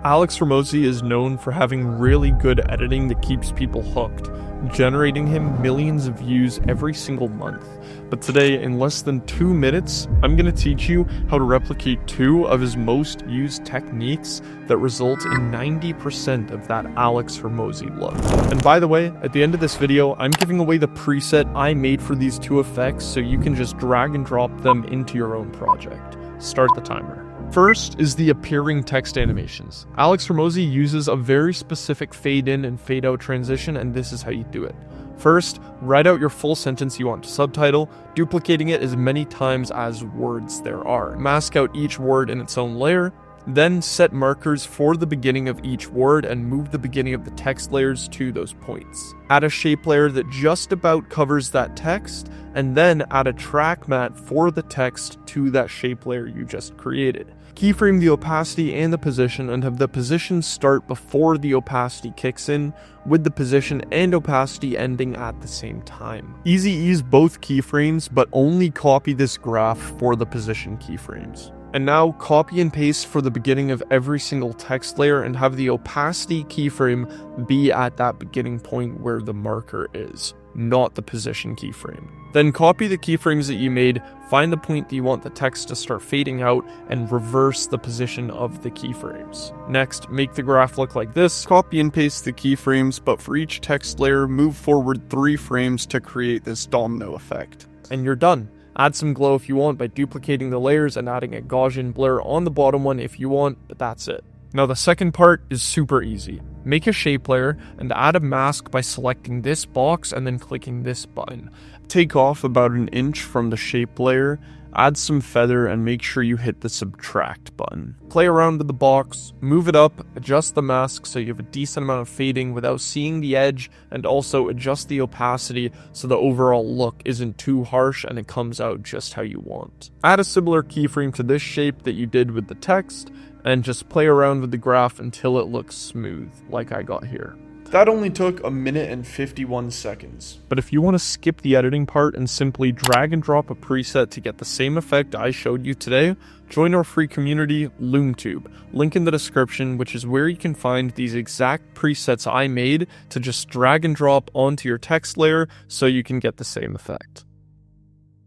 Alex Hormozi is known for having really good editing that keeps people hooked, generating him millions of views every single month. But today, in less than 2 minutes, I'm going to teach you how to replicate 2 of his most used techniques that result in 90% of that Alex Hormozi look. And by the way, at the end of this video, I'm giving away the preset I made for these 2 effects so you can just drag and drop them into your own project. Start the timer. First is the appearing text animations. Alex Hormozi uses a very specific fade in and fade out transition, and this is how you do it. First, write out your full sentence you want to subtitle, duplicating it as many times as words there are. Mask out each word in its own layer, then set markers for the beginning of each word and move the beginning of the text layers to those points. Add a shape layer that just about covers that text, and then add a track matte for the text to that shape layer you just created. Keyframe the opacity and the position and have the position start before the opacity kicks in, with the position and opacity ending at the same time. Easy ease both keyframes, but only copy this graph for the position keyframes. And now copy and paste for the beginning of every single text layer and have the opacity keyframe be at that beginning point where the marker is, not the position keyframe. Then copy the keyframes that you made, find the point that you want the text to start fading out, and reverse the position of the keyframes. Next, make the graph look like this. Copy and paste the keyframes, but for each text layer, move forward 3 frames to create this domino effect. And you're done. Add some glow if you want by duplicating the layers and adding a Gaussian blur on the bottom one if you want, but that's it. Now the second part is super easy. Make a shape layer and add a mask by selecting this box and then clicking this button. Take off about 1 inch from the shape layer, add some feather, and make sure you hit the subtract button. Play around with the box, move it up, adjust the mask so you have a decent amount of fading without seeing the edge, and also adjust the opacity so the overall look isn't too harsh and it comes out just how you want. Add a similar keyframe to this shape that you did with the text, and just play around with the graph until it looks smooth, like I got here. That only took 1 minute and 51 seconds. But if you want to skip the editing part and simply drag and drop a preset to get the same effect I showed you today, join our free community, LoomTube. Link in the description, which is where you can find these exact presets I made to just drag and drop onto your text layer so you can get the same effect.